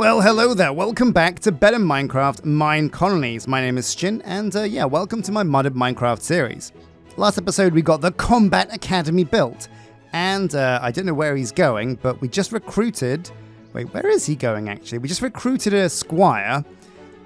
Well, hello there, welcome back to Better Minecraft Minecolonies. My name is Sjin, and welcome to my modded Minecraft series. Last episode we got the Combat Academy built, and I don't know where he's going, but we just recruited... Wait, where is he going actually? We just recruited a squire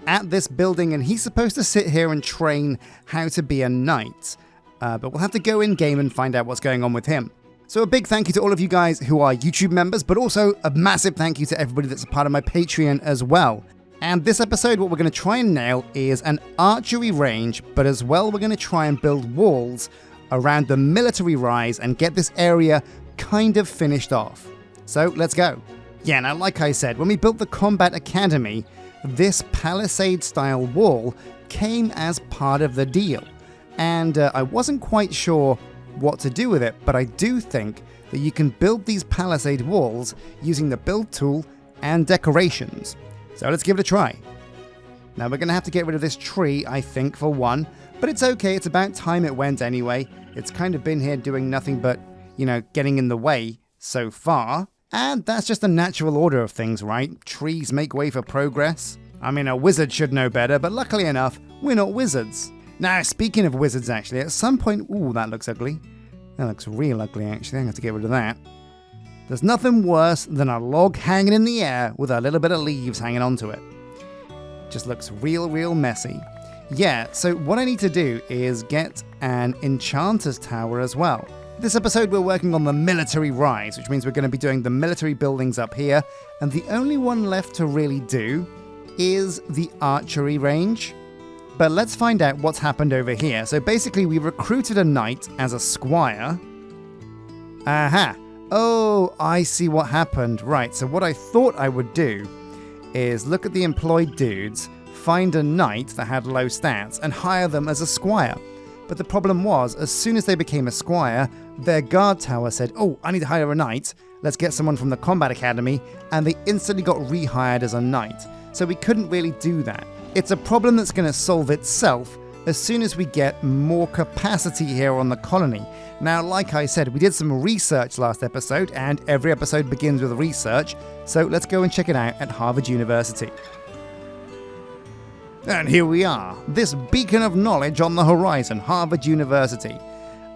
at this building, and he's supposed to sit here and train how to be a knight. But we'll have to go in-game and find out what's going on with him. So a big thank you to all of you guys who are YouTube members, but also a massive thank you to everybody that's a part of my Patreon as well. And this episode, what we're going to try and nail is an archery range, but as well we're going to try and build walls around the military rise and get this area kind of finished off. So let's go. Yeah, now like I said, when we built the Combat Academy, this palisade-style wall came as part of the deal. And I wasn't quite sure what to do with it, but I do think that you can build these palisade walls using the build tool and decorations. So let's give it a try. Now we're going to have to get rid of this tree, I think, for one, but it's okay, it's about time it went anyway. It's kind of been here doing nothing but, getting in the way so far. And that's just the natural order of things, right? Trees make way for progress. I mean, a wizard should know better, but luckily enough, we're not wizards. Now, speaking of wizards, actually, at some point... Ooh, that looks ugly. That looks real ugly, actually. I'm going to have to get rid of that. There's nothing worse than a log hanging in the air with a little bit of leaves hanging onto it. Just looks real messy. Yeah, so what I need to do is get an enchanter's tower as well. This episode, we're working on the military rise, which means we're going to be doing the military buildings up here. And the only one left to really do is the archery range. But let's find out what's happened over here. So basically, we recruited a knight as a squire. Aha. Oh, I see what happened. Right, so what I thought I would do is look at the employed dudes, find a knight that had low stats, and hire them as a squire. But the problem was, as soon as they became a squire, their guard tower said, oh, I need to hire a knight. Let's get someone from the Combat Academy. And they instantly got rehired as a knight. So we couldn't really do that. It's a problem that's going to solve itself as soon as we get more capacity here on the colony. Now, like I said, we did some research last episode, and every episode begins with research, so let's go and check it out at Harvard University. And here we are, this beacon of knowledge on the horizon, Harvard University.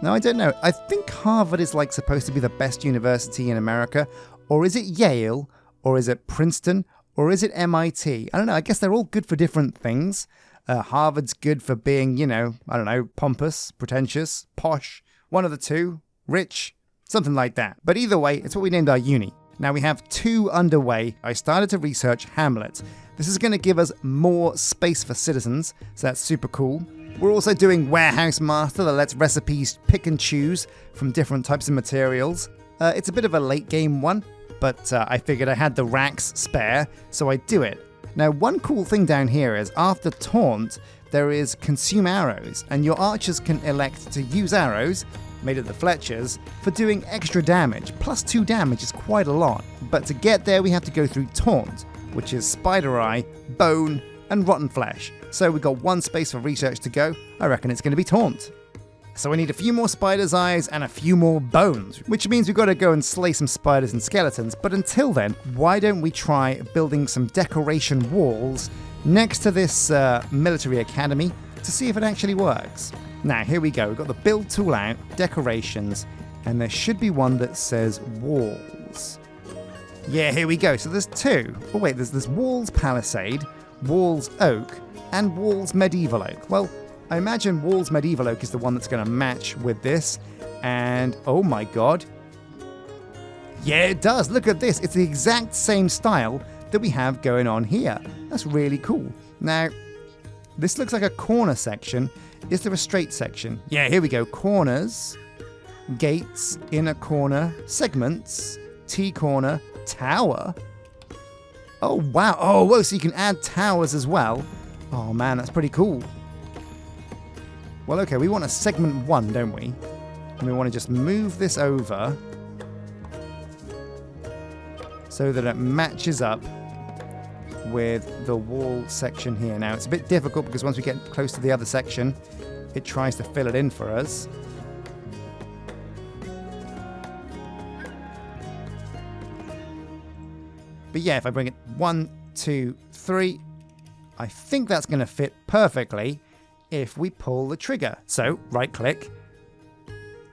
Now, I don't know, I think Harvard is supposed to be the best university in America, or is it Yale, or is it Princeton, or is it MIT? I don't know, I guess they're all good for different things. Harvard's good for being, pompous, pretentious, posh, one of the two, rich, something like that. But either way, it's what we named our uni. Now we have 2 underway. I started to research hamlets. This is going to give us more space for citizens, so that's super cool. We're also doing Warehouse Master that lets recipes pick and choose from different types of materials. It's a bit of a late game one, but I figured I had the racks spare, so I'd do it. Now, one cool thing down here is after Taunt, there is Consume Arrows, and your archers can elect to use arrows, made of the Fletchers, for doing extra damage. Plus 2 damage is quite a lot. But to get there, we have to go through Taunt, which is Spider Eye, Bone, and Rotten Flesh. So we've got 1 space for research to go. I reckon it's going to be Taunt. So we need a few more spider's eyes and a few more bones, which means we've got to go and slay some spiders and skeletons. But until then, why don't we try building some decoration walls next to this military academy to see if it actually works. Now, here we go. We've got the build tool out, decorations, and there should be one that says walls. Yeah, here we go. So there's 2. Oh wait, there's walls palisade, walls oak, and walls medieval oak. Well, I imagine walls medieval oak is the one that's going to match with this. And oh my god. Yeah, it does. Look at this. It's the exact same style that we have going on here. That's really cool. Now, this looks like a corner section. Is there a straight section? Yeah, here we go. Corners, gates, inner corner, segments, T-corner, tower. Oh, wow. Oh, whoa, so you can add towers as well. Oh, man, that's pretty cool. Well, okay, we want a segment 1, don't we? And we want to just move this over so that it matches up with the wall section here. Now, it's a bit difficult because once we get close to the other section, it tries to fill it in for us. But yeah, if I bring it 1, 2, 3. I think that's going to fit perfectly if we pull the trigger. So, right click,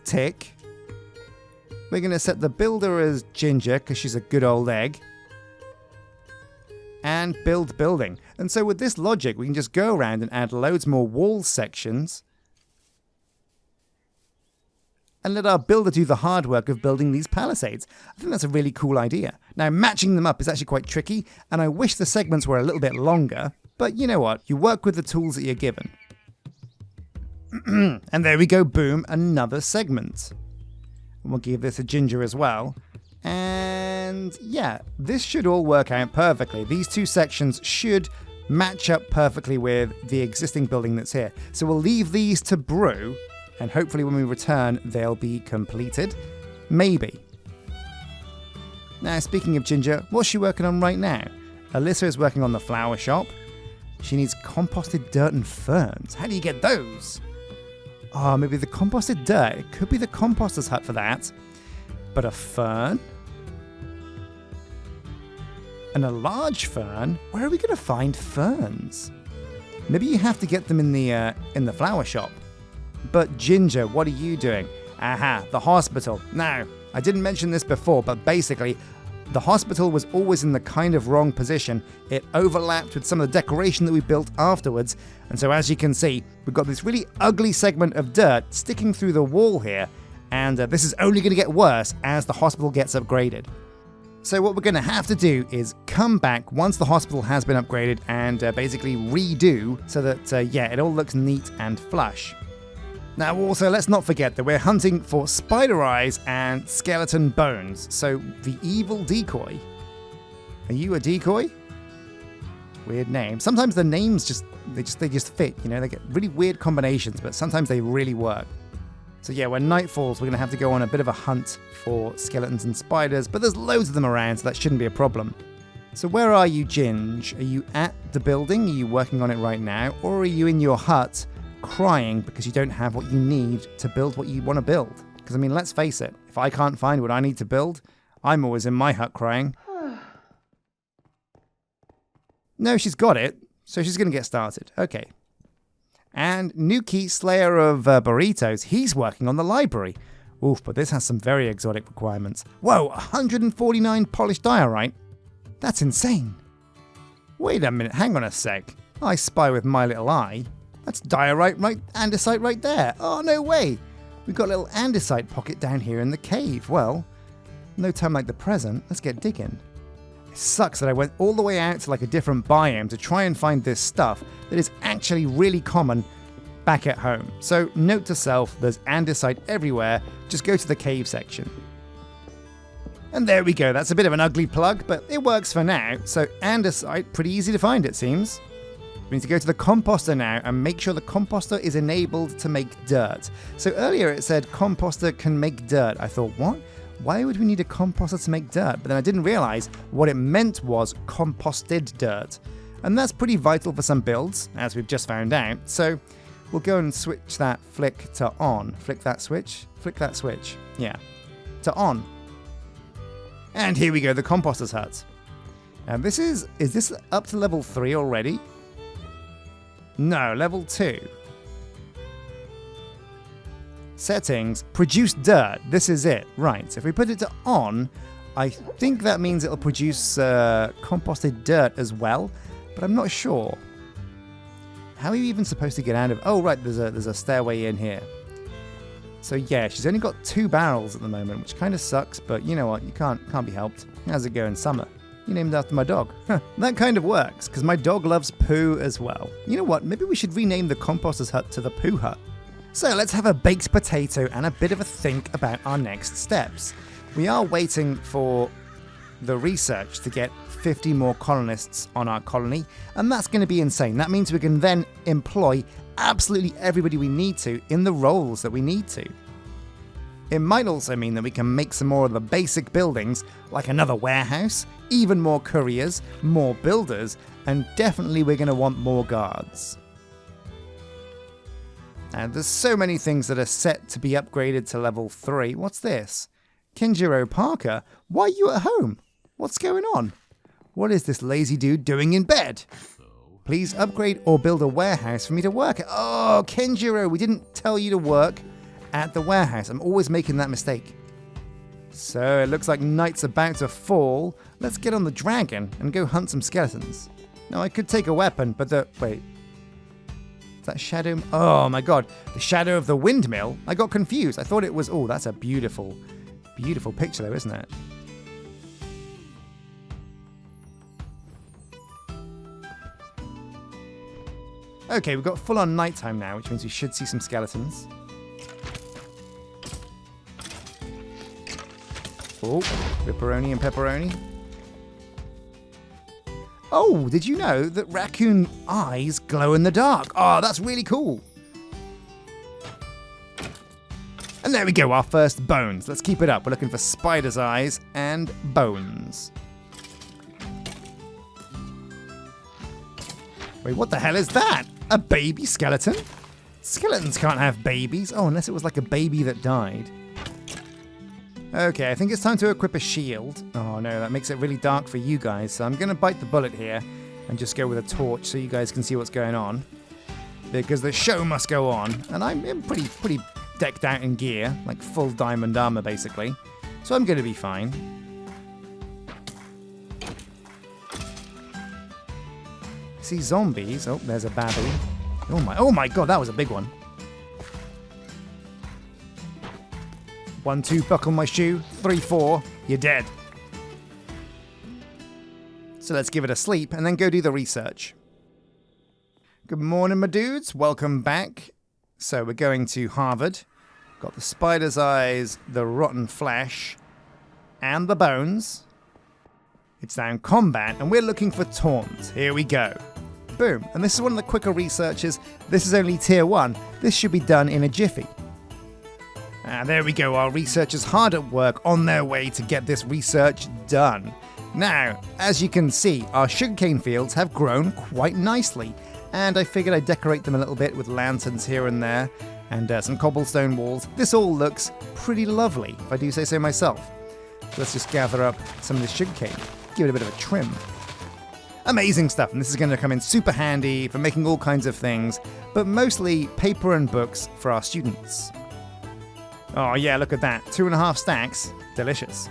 tick. We're going to set the builder as Ginger because she's a good old egg. And build building. And so with this logic, we can just go around and add loads more wall sections and let our builder do the hard work of building these palisades. I think that's a really cool idea. Now, matching them up is actually quite tricky, and I wish the segments were a little bit longer, but you know what? You work with the tools that you're given. And there we go, boom, another segment. And we'll give this a Ginger as well. And yeah, this should all work out perfectly. These two sections should match up perfectly with the existing building that's here. So we'll leave these to brew, and hopefully when we return, they'll be completed. Maybe. Now, speaking of Ginger, what's she working on right now? Alyssa is working on the flower shop. She needs composted dirt and ferns. How do you get those? Oh, maybe the composted dirt. It could be the composter's hut for that. But a fern? And a large fern? Where are we going to find ferns? Maybe you have to get them in the flower shop. But Ginger, what are you doing? Aha, the hospital. Now, I didn't mention this before, but basically, the hospital was always in the kind of wrong position. It overlapped with some of the decoration that we built afterwards. And so as you can see, we've got this really ugly segment of dirt sticking through the wall here. And this is only going to get worse as the hospital gets upgraded. So what we're going to have to do is come back once the hospital has been upgraded and basically redo so that, yeah, it all looks neat and flush. Now also, let's not forget that we're hunting for spider eyes and skeleton bones. So the evil decoy. Are you a decoy? Weird name. Sometimes the names just fit, you know, they get really weird combinations, but sometimes they really work. So yeah, when night falls, we're going to have to go on a bit of a hunt for skeletons and spiders, but there's loads of them around, so that shouldn't be a problem. So where are you, Ginge? Are you at the building? Are you working on it right now? Or are you in your hut crying because you don't have what you need to build what you want to build? Because, I mean, let's face it, if I can't find what I need to build, I'm always in my hut crying. No, she's got it, so she's going to get started. Okay. And Nuki, Slayer of Burritos, he's working on the library. Oof, but this has some very exotic requirements. Whoa, 149 polished diorite? That's insane. Wait a minute, hang on a sec. I spy with my little eye. That's diorite, right? Andesite right there. Oh, no way. We've got a little andesite pocket down here in the cave. Well, no time like the present. Let's get digging. It sucks that I went all the way out to like a different biome to try and find this stuff that is actually really common back at home. So note to self, there's andesite everywhere. Just go to the cave section. And there we go. That's a bit of an ugly plug, but it works for now. So andesite, pretty easy to find, it seems. We need to go to the composter now and make sure the composter is enabled to make dirt. So earlier it said composter can make dirt. I thought, what? Why would we need a composter to make dirt? But then I didn't realize what it meant was composted dirt. And that's pretty vital for some builds, as we've just found out. So we'll go and switch that flick to on. Flick that switch. Flick that switch. Yeah. To on. And here we go, the composter's hut. And is this up to level 3 already? No, level 2. Settings, produce dirt. This is it. Right, so if we put it to on, I think that means it'll produce composted dirt as well, but I'm not sure. How are you even supposed to get out of... Oh, right, there's a stairway in here. So yeah, she's only got 2 barrels at the moment, which kind of sucks, but you know what? You can't be helped. How's it going, Summer? You named after my dog. That kind of works, because my dog loves poo as well. You know what? Maybe we should rename the composter's hut to the poo hut. So let's have a baked potato and a bit of a think about our next steps. We are waiting for the research to get 50 more colonists on our colony, and that's going to be insane. That means we can then employ absolutely everybody we need to in the roles that we need to. It might also mean that we can make some more of the basic buildings, like another warehouse, even more couriers, more builders, and definitely we're going to want more guards. And there's so many things that are set to be upgraded to level 3. What's this? Kinjiro Parker, why are you at home? What's going on? What is this lazy dude doing in bed? Please upgrade or build a warehouse for me to work at. Oh, Kenjiro, we didn't tell you to work at the warehouse. I'm always making that mistake. So it looks like night's about to fall. Let's get on the dragon and go hunt some skeletons. Now I could take a weapon, but wait. Is that shadow? Oh my god, the shadow of the windmill? I got confused. I thought it was, oh, that's a beautiful, beautiful picture though, isn't it? Okay, we've got full on nighttime now, which means we should see some skeletons. Oh, ripperoni and pepperoni. Oh, did you know that raccoon eyes glow in the dark? Oh, that's really cool. And there we go, our first bones. Let's keep it up. We're looking for spider's eyes and bones. Wait, what the hell is that? A baby skeleton? Skeletons can't have babies. Oh, unless it was like a baby that died. Okay, I think it's time to equip a shield. Oh no, that makes it really dark for you guys. So I'm going to bite the bullet here and just go with a torch so you guys can see what's going on. Because the show must go on. And I'm pretty decked out in gear, like full diamond armor basically. So I'm going to be fine. See zombies. Oh, there's a babby. Oh my god, that was a big one. 1, 2, buckle my shoe. 3, 4, you're dead. So let's give it a sleep and then go do the research. Good morning, my dudes. Welcome back. So we're going to Harvard. Got the spider's eyes, the rotten flesh, and the bones. It's now in combat, and we're looking for taunt. Here we go. Boom. And this is one of the quicker researches. This is only tier 1. This should be done in a jiffy. And there we go. Our researchers hard at work on their way to get this research done. Now, as you can see, our sugarcane fields have grown quite nicely. And I figured I'd decorate them a little bit with lanterns here and there. And some cobblestone walls. This all looks pretty lovely, if I do say so myself. Let's just gather up some of this sugarcane. Give it a bit of a trim. Amazing stuff, and this is going to come in super handy for making all kinds of things, but mostly paper and books for our students. Oh yeah, look at that. 2.5 stacks. Delicious.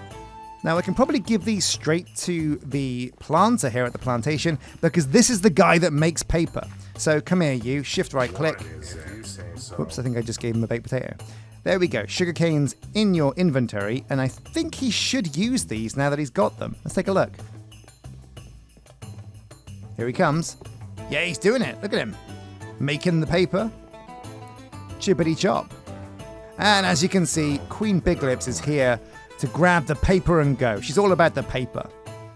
Now I can probably give these straight to the planter here at the plantation, because this is the guy that makes paper. So come here you, shift right click. Whoops, I think I just gave him a baked potato. There we go, sugarcane's in your inventory, and I think he should use these now that he's got them. Let's take a look. Here he comes. Yeah, he's doing it. Look at him. Making the paper. Chippity chop. And as you can see, Queen Big Lips is here to grab the paper and go. She's all about the paper.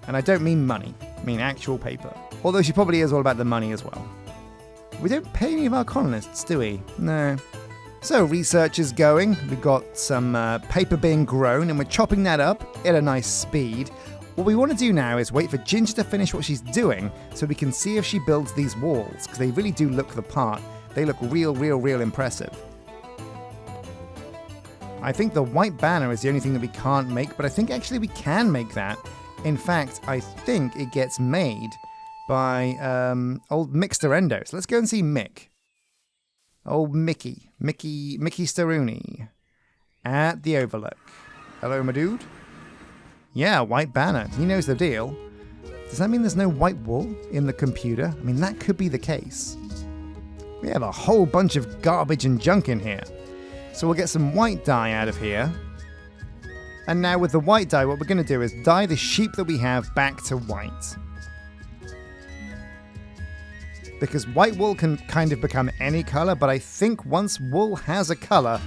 And I don't mean money. I mean actual paper. Although she probably is all about the money as well. We don't pay any of our colonists, do we? No. So research is going. We've got some paper being grown and we're chopping that up at a nice speed. What we want to do now is wait for Ginger to finish what she's doing so we can see if she builds these walls, because they really do look the part. They look real impressive. I think the white banner is the only thing that we can't make, but I think actually we can make that. In fact, I think it gets made by old Mick Storendo. So let's go and see Mick. Old Mickey Staruni at the Overlook. Hello, my dude. Yeah, white banner. He knows the deal. Does that mean there's no white wool in the computer? I mean, that could be the case. We have a whole bunch of garbage and junk in here. So we'll get some white dye out of here. And now with the white dye, what we're going to do is dye the sheep that we have back to white. Because white wool can kind of become any color, but I think once wool has a color,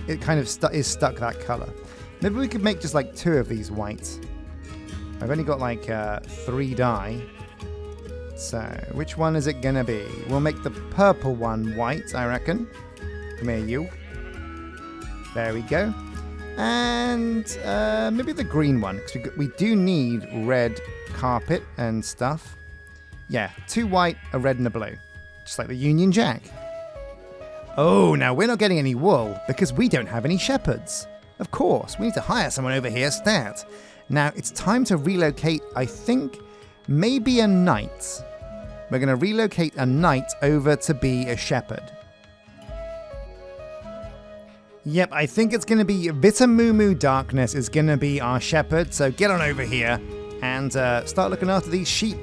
it kind of is stuck that color. Maybe we could make just like 2 of these whites. I've only got like 3 dye. So, which one is it gonna be? We'll make the purple one white, I reckon. Come here, you. There we go. And maybe the green one, because we do need red carpet and stuff. Yeah, 2 white, a red and a blue. Just like the Union Jack. Oh, now we're not getting any wool because we don't have any shepherds. Of course, we need to hire someone over here stat. Now, it's time to relocate, I think, maybe a knight. We're going to relocate a knight over to be a shepherd. Yep, I think it's going to be Vitamumu Darkness is going to be our shepherd, so get on over here and start looking after these sheep.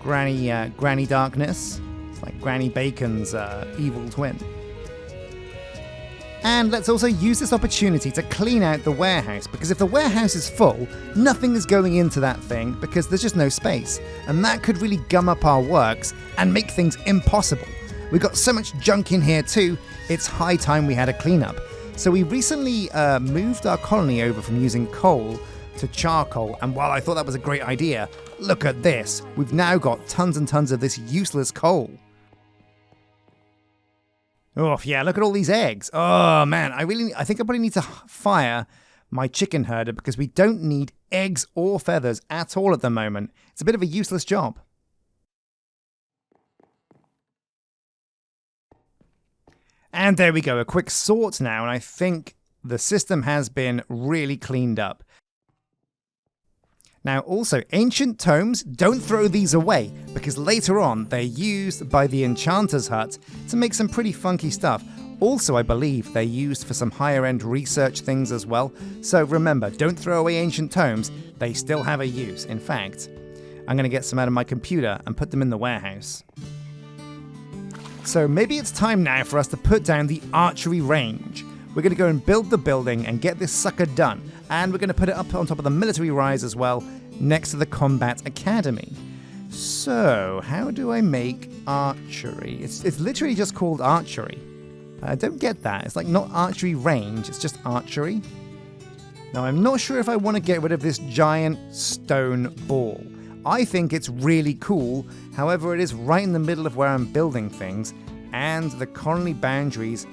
Granny Darkness. It's like Granny Bacon's evil twin. And let's also use this opportunity to clean out the warehouse, because if the warehouse is full, nothing is going into that thing because there's just no space. And that could really gum up our works and make things impossible. We've got so much junk in here too, it's high time we had a cleanup. So we recently moved our colony over from using coal to charcoal, and while I thought that was a great idea, look at this. We've now got tons and tons of this useless coal. Oh, yeah, look at all these eggs. Oh, man, I think I probably need to fire my chicken herder because we don't need eggs or feathers at all at the moment. It's a bit of a useless job. And there we go, a quick sort now, and I think the system has been really cleaned up. Now also, ancient tomes, don't throw these away, because later on they're used by the enchanter's hut to make some pretty funky stuff. Also, I believe they're used for some higher end research things as well. So remember, don't throw away ancient tomes, they still have a use. In fact, I'm going to get some out of my computer and put them in the warehouse. So maybe it's time now for us to put down the archery range. We're going to go and build the building and get this sucker done. And we're going to put it up on top of the military rise as well, next to the combat academy. So, how do I make archery? It's literally just called archery. I don't get that. It's like not archery range, it's just archery. Now, I'm not sure if I want to get rid of this giant stone ball. I think it's really cool, however, it is right in the middle of where I'm building things, and the colony boundaries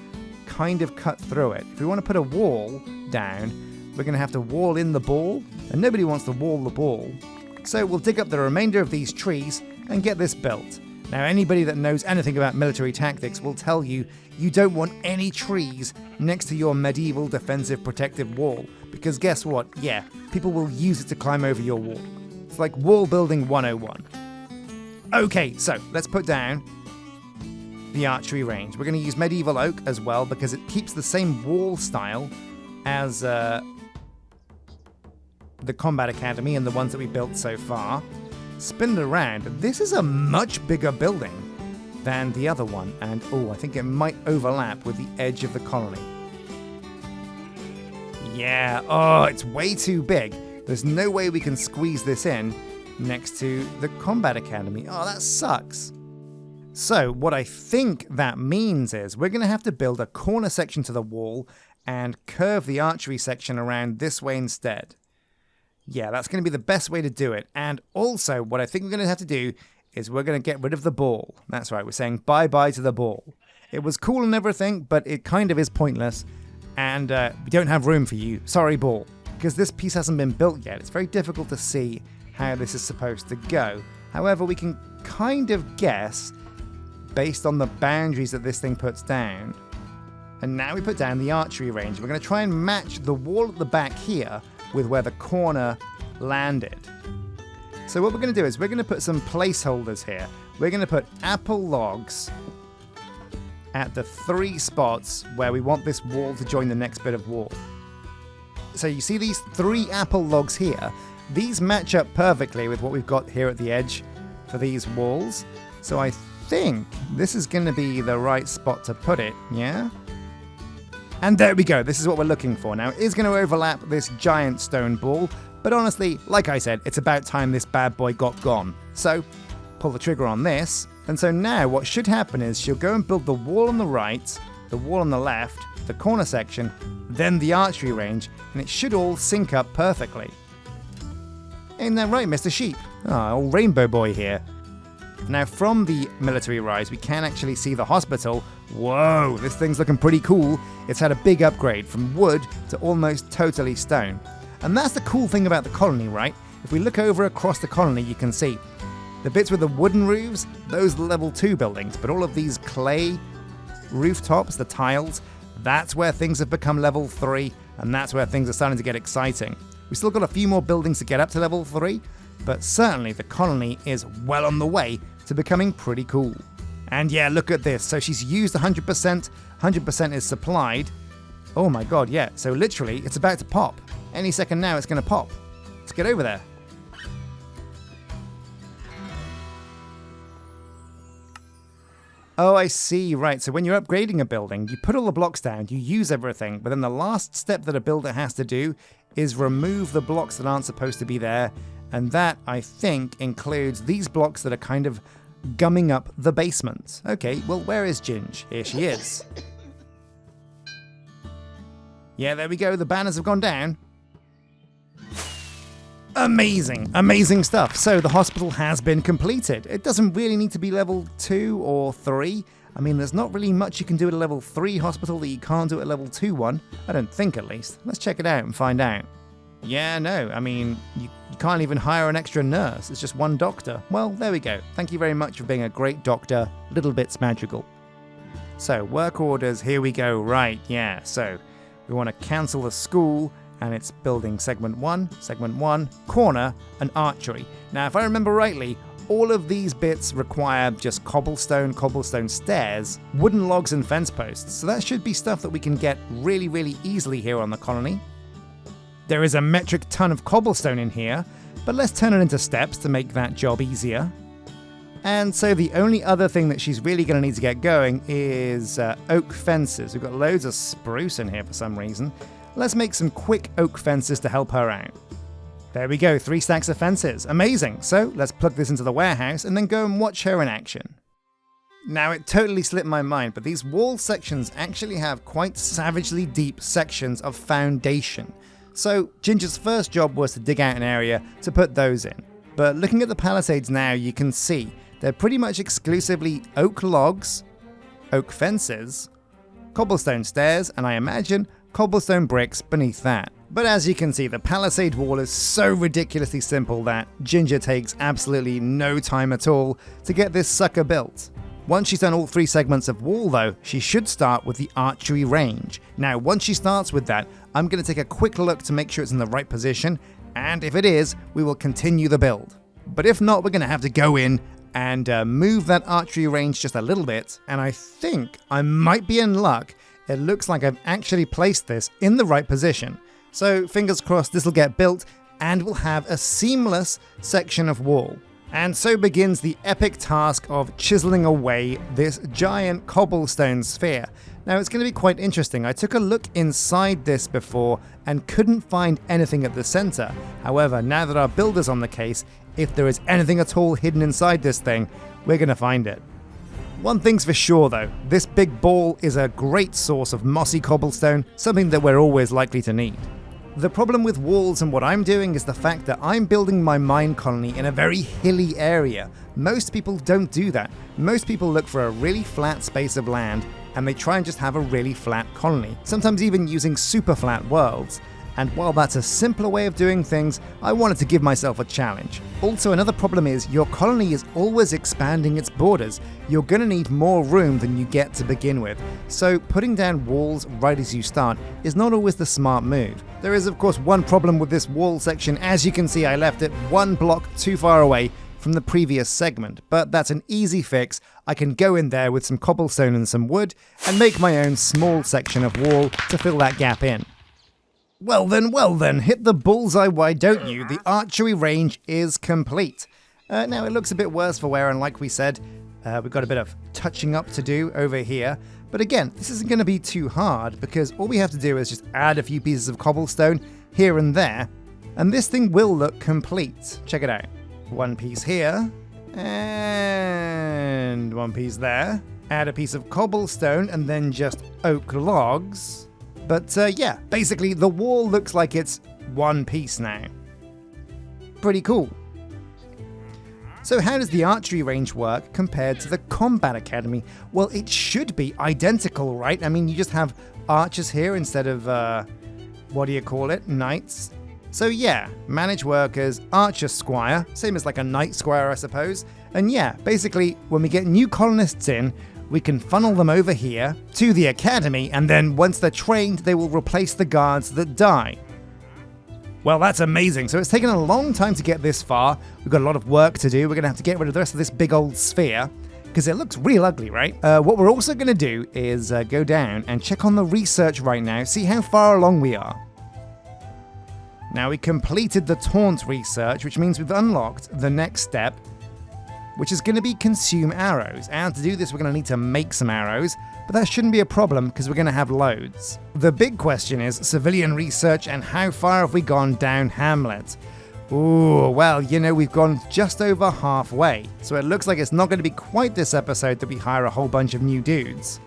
kind of cut through it. If we want to put a wall down, we're going to have to wall in the ball, and nobody wants to wall the ball. So we'll dig up the remainder of these trees and get this built. Now, anybody that knows anything about military tactics will tell you you don't want any trees next to your medieval defensive protective wall, because guess what? Yeah, people will use it to climb over your wall. It's like wall building 101. Okay, so let's put down the archery range. We're going to use medieval oak as well because it keeps the same wall style as the combat academy and the ones that we built so far. Spin it around. This is a much bigger building than the other one, and I think it might overlap with the edge of the colony. Yeah, it's way too big. There's no way we can squeeze this in next to the combat academy. Oh, that sucks. So what I think that means is we're going to have to build a corner section to the wall and curve the archery section around this way instead. Yeah, that's going to be the best way to do it. And also, what I think we're going to have to do is we're going to get rid of the ball. That's right, we're saying bye-bye to the ball. It was cool and everything, but it kind of is pointless. And we don't have room for you. Sorry, ball. Because this piece hasn't been built yet, it's very difficult to see how this is supposed to go. However, we can kind of guess based on the boundaries that this thing puts down. And now we put down the archery range. We're going to try and match the wall at the back here with where the corner landed. So what we're going to do is we're going to put some placeholders here. We're going to put apple logs at the 3 spots where we want this wall to join the next bit of wall. So you see these 3 apple logs here? These match up perfectly with what we've got here at the edge for these walls. So I think this is going to be the right spot to put it, yeah? And there we go, this is what we're looking for. Now, it is going to overlap this giant stone ball, but honestly, like I said, it's about time this bad boy got gone. So, pull the trigger on this, and so now what should happen is she'll go and build the wall on the right, the wall on the left, the corner section, then the archery range, and it should all sync up perfectly. Ain't that right, Mr. Sheep? Old Rainbow Boy here. Now, from the military rise, we can actually see the hospital. Whoa, this thing's looking pretty cool. It's had a big upgrade from wood to almost totally stone. And that's the cool thing about the colony, right? If we look over across the colony, you can see the bits with the wooden roofs, those are level 2 buildings, but all of these clay rooftops, the tiles, that's where things have become level 3, and that's where things are starting to get exciting. We've still got a few more buildings to get up to level 3, but certainly the colony is well on the way to becoming pretty cool. And yeah, look at this. So she's used 100%, 100% is supplied. Oh my god, yeah. So literally, it's about to pop. Any second now, it's going to pop. Let's get over there. Oh, I see. Right. So when you're upgrading a building, you put all the blocks down, you use everything, but then the last step that a builder has to do is remove the blocks that aren't supposed to be there. And that, I think, includes these blocks that are kind of gumming up the basement. Okay, well, where is Ginge? Here she is. Yeah, there we go. The banners have gone down. Amazing, amazing stuff. So the hospital has been completed. It doesn't really need to be level 2 or 3. I mean, there's not really much you can do at a level 3 hospital that you can't do at a level 2 one. I don't think, at least. Let's check it out and find out. Yeah, no, I mean, you can't even hire an extra nurse. It's just one doctor. Well, there we go. Thank you very much for being a great doctor. Little bits magical. So, work orders, here we go. Right, yeah, so we want to cancel the school. And it's building segment 1, corner, and archery. Now, if I remember rightly, all of these bits require just cobblestone stairs, wooden logs, and fence posts. So that should be stuff that we can get really, really easily here on the colony. There is a metric ton of cobblestone in here, but let's turn it into steps to make that job easier. And so the only other thing that she's really going to need to get going is oak fences. We've got loads of spruce in here for some reason. Let's make some quick oak fences to help her out. There we go, 3 stacks of fences. Amazing. So let's plug this into the warehouse and then go and watch her in action. Now, it totally slipped my mind, but these wall sections actually have quite savagely deep sections of foundation. So Ginger's first job was to dig out an area to put those in. But looking at the palisades now, you can see they're pretty much exclusively oak logs, oak fences, cobblestone stairs, and I imagine cobblestone bricks beneath that. But as you can see, the palisade wall is so ridiculously simple that Ginger takes absolutely no time at all to get this sucker built. Once she's done all 3 segments of wall though, she should start with the archery range. Now once she starts with that, I'm going to take a quick look to make sure it's in the right position, and if it is, we will continue the build. But if not, we're going to have to go in and move that archery range just a little bit, and I think I might be in luck. It looks like I've actually placed this in the right position. So fingers crossed this will get built and we'll have a seamless section of wall. And so begins the epic task of chiseling away this giant cobblestone sphere. Now it's going to be quite interesting. I took a look inside this before and couldn't find anything at the center. However, now that our builder's on the case, if there is anything at all hidden inside this thing, we're going to find it. One thing's for sure though, this big ball is a great source of mossy cobblestone, something that we're always likely to need. The problem with walls and what I'm doing is the fact that I'm building my mine colony in a very hilly area. Most people don't do that. Most people look for a really flat space of land and they try and just have a really flat colony, sometimes even using super flat worlds. And while that's a simpler way of doing things, I wanted to give myself a challenge. Also, another problem is your colony is always expanding its borders. You're going to need more room than you get to begin with. So putting down walls right as you start is not always the smart move. There is of course one problem with this wall section. As you can see, I left it 1 block too far away from the previous segment, but that's an easy fix. I can go in there with some cobblestone and some wood and make my own small section of wall to fill that gap in. Well then, hit the bullseye, why don't you? The archery range is complete. Now it looks a bit worse for wear, and like we said, we've got a bit of touching up to do over here. But again, this isn't going to be too hard because all we have to do is just add a few pieces of cobblestone here and there, and this thing will look complete. Check it out. 1 piece here, and 1 piece there. Add a piece of cobblestone, and then just oak logs. But yeah, basically the wall looks like it's 1 piece now. Pretty cool. So how does the archery range work compared to the combat academy? Well, it should be identical, right? I mean, you just have archers here instead of, what do you call it? Knights. So yeah, manage workers, archer squire, same as like a knight squire, I suppose. And yeah, basically when we get new colonists in, we can funnel them over here to the academy, and then once they're trained, they will replace the guards that die. Well, that's amazing. So it's taken a long time to get this far. We've got a lot of work to do. We're going to have to get rid of the rest of this big old sphere because it looks real ugly, right? What we're also going to do is go down and check on the research right now, see how far along we are. Now, we completed the taunt research, which means we've unlocked the next step, which is going to be consume arrows. And to do this, we're going to need to make some arrows, but that shouldn't be a problem because we're going to have loads. The big question is civilian research and how far have we gone down Hamlet? Ooh, well, you know, we've gone just over halfway, so it looks like it's not going to be quite this episode that we hire a whole bunch of new dudes.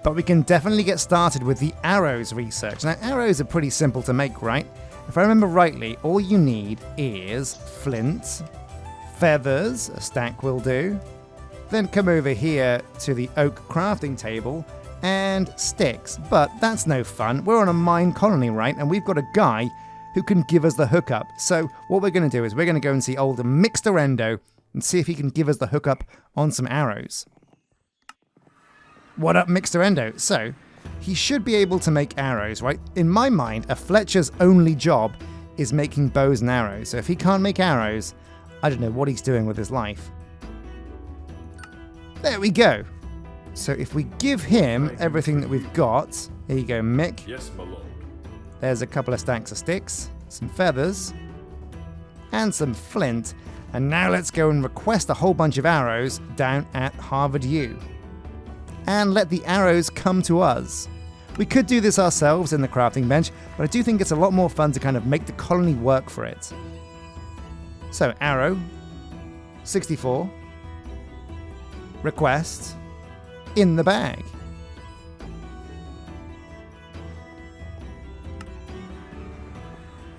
But we can definitely get started with the arrows research. Now, arrows are pretty simple to make, right? If I remember rightly, all you need is flint, feathers, a stack will do, then come over here to the oak crafting table, and sticks. But that's no fun. We're on a mine colony, right? And we've got a guy who can give us the hookup. So what we're going to do is we're going to go and see old Mixterendo and see if he can give us the hookup on some arrows. What up, Mixterendo? So, he should be able to make arrows, right? In my mind, a Fletcher's only job is making bows and arrows. So if he can't make arrows, I don't know what he's doing with his life. There we go. So if we give him everything that we've got, here you go, Mick. Yes, my lord. There's a couple of stacks of sticks, some feathers, and some flint. And now let's go and request a whole bunch of arrows down at Harvard U. And let the arrows come to us. We could do this ourselves in the crafting bench, but I do think it's a lot more fun to kind of make the colony work for it. So, arrow, 64, request, in the bag.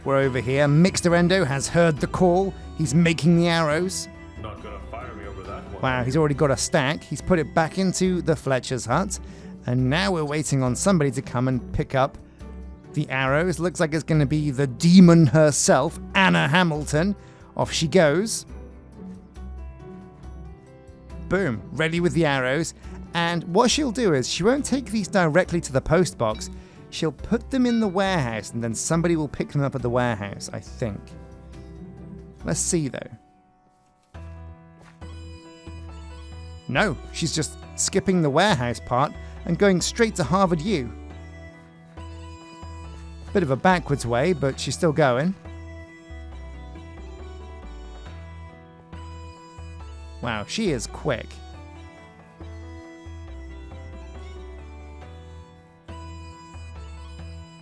We're over here. Mixterendo has heard the call. He's making the arrows. Not gonna fire me over that one. Wow, he's already got a stack. He's put it back into the Fletcher's hut. And now we're waiting on somebody to come and pick up the arrows. Looks like it's going to be the demon herself, Anna Hamilton. Off she goes. Boom, ready with the arrows. And what she'll do is she won't take these directly to the post box. She'll put them in the warehouse and then somebody will pick them up at the warehouse, I think. Let's see though. No, she's just skipping the warehouse part and going straight to Harvard U. Bit of a backwards way, but she's still going. Wow, she is quick.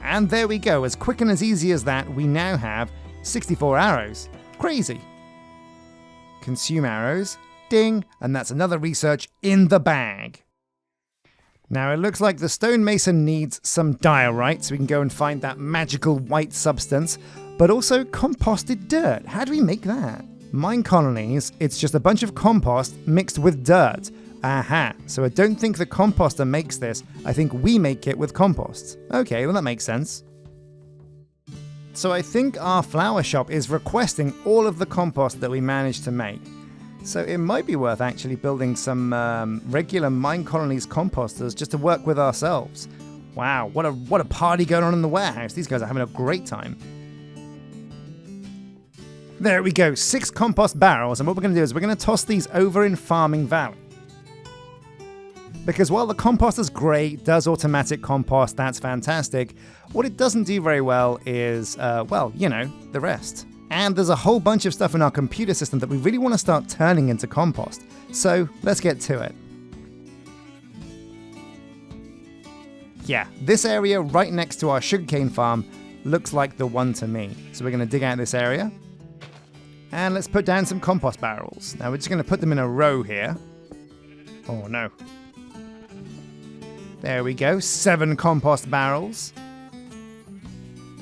And there we go, as quick and as easy as that, we now have 64 arrows. Crazy. Consume arrows, ding, and that's another research in the bag. Now it looks like the stonemason needs some diorite, so we can go and find that magical white substance, but also composted dirt. How do we make that? Mine colonies, it's just a bunch of compost mixed with dirt. Aha, so I don't think the composter makes this, I think we make it with compost. Okay, well that makes sense. So I think our flower shop is requesting all of the compost that we managed to make. So it might be worth actually building some regular mine colonies composters just to work with ourselves. Wow, what a party going on in the warehouse. These guys are having a great time. There we go, 6 compost barrels, and what we're going to do is we're going to toss these over in Farming Valley. Because while the composter's great, does automatic compost, that's fantastic, what it doesn't do very well is, well, you know, the rest. And there's a whole bunch of stuff in our computer system that we really want to start turning into compost. So let's get to it. Yeah, this area right next to our sugarcane farm looks like the one to me. So we're going to dig out this area. And let's put down some compost barrels. Now we're just going to put them in a row here. Oh no. There we go, 7 compost barrels.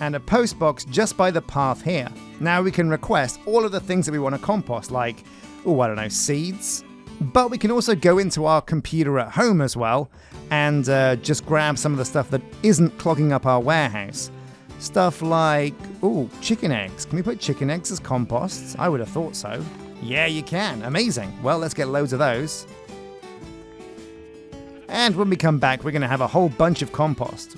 And a post box just by the path here. Now we can request all of the things that we want to compost, like, oh, I don't know, seeds. But we can also go into our computer at home as well and just grab some of the stuff that isn't clogging up our warehouse. Stuff like, oh, chicken eggs. Can we put chicken eggs as composts? I would have thought so. Yeah, you can. Amazing. Well, let's get loads of those. And when we come back, we're going to have a whole bunch of compost.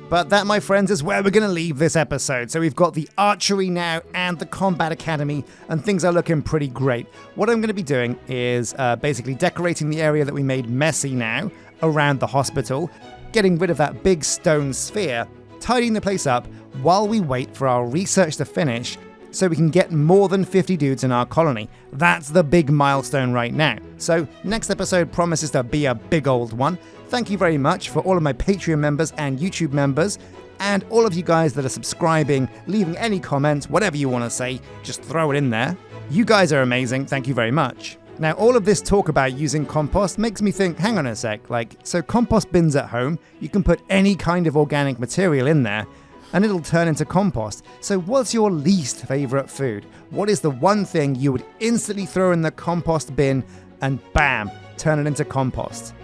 But that, my friends, is where we're going to leave this episode. So we've got the Archery now and the Combat Academy, and things are looking pretty great. What I'm going to be doing is basically decorating the area that we made messy now around the hospital, getting rid of that big stone sphere, tidying the place up while we wait for our research to finish so we can get more than 50 dudes in our colony. That's the big milestone right now. So next episode promises to be a big old one. Thank you very much for all of my Patreon members and YouTube members, and all of you guys that are subscribing, leaving any comments, whatever you want to say, just throw it in there. You guys are amazing, thank you very much. Now, all of this talk about using compost makes me think, hang on a sec, so compost bins at home, you can put any kind of organic material in there, and it'll turn into compost. So what's your least favorite food? What is the one thing you would instantly throw in the compost bin and bam, turn it into compost?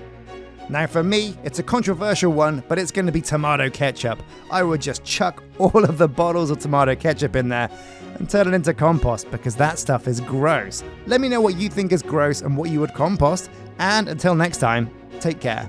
Now for me, it's a controversial one, but it's going to be tomato ketchup. I would just chuck all of the bottles of tomato ketchup in there and turn it into compost, because that stuff is gross. Let me know what you think is gross and what you would compost, and until next time, take care.